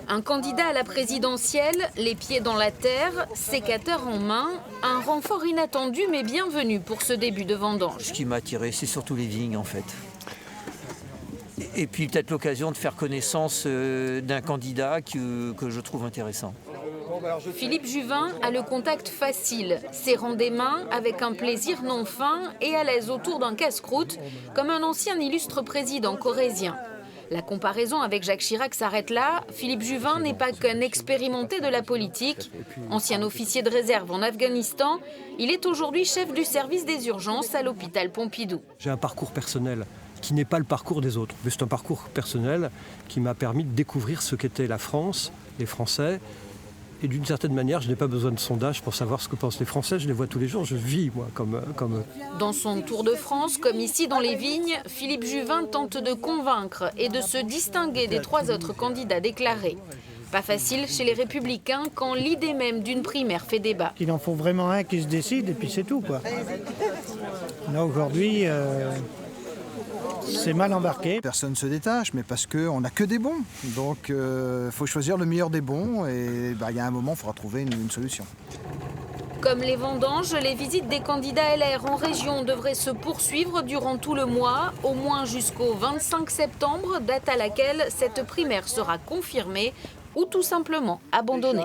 Un candidat à la présidentielle, les pieds dans la terre, sécateur en main, un renfort inattendu mais bienvenu pour ce début de vendange. Ce qui m'a attiré, c'est surtout les vignes en fait. Et puis peut-être l'occasion de faire connaissance d'un candidat que je trouve intéressant. Philippe Juvin a le contact facile, serrant des mains avec un plaisir non fin et à l'aise autour d'un casse-croûte, comme un ancien illustre président corrézien. La comparaison avec Jacques Chirac s'arrête là. Philippe Juvin n'est pas qu'un expérimenté de la politique. Ancien officier de réserve en Afghanistan, il est aujourd'hui chef du service des urgences à l'hôpital Pompidou. J'ai un parcours personnel qui n'est pas le parcours des autres, mais c'est un parcours personnel qui m'a permis de découvrir ce qu'était la France, les Français. Et d'une certaine manière, je n'ai pas besoin de sondage pour savoir ce que pensent les Français. Je les vois tous les jours, je vis, moi, comme eux. Dans son tour de France, comme ici dans les vignes, Philippe Juvin tente de convaincre et de se distinguer des 3 autres candidats déclarés. Pas facile chez les Républicains quand l'idée même d'une primaire fait débat. Il en faut vraiment un qui se décide et puis c'est tout, quoi. Là, aujourd'hui, c'est mal embarqué. Personne ne se détache, mais parce qu'on n'a que des bons. Donc il faut choisir le meilleur des bons et il y a un moment, il faudra trouver une solution. Comme les vendanges, les visites des candidats LR en région devraient se poursuivre durant tout le mois, au moins jusqu'au 25 septembre, date à laquelle cette primaire sera confirmée ou tout simplement abandonnée.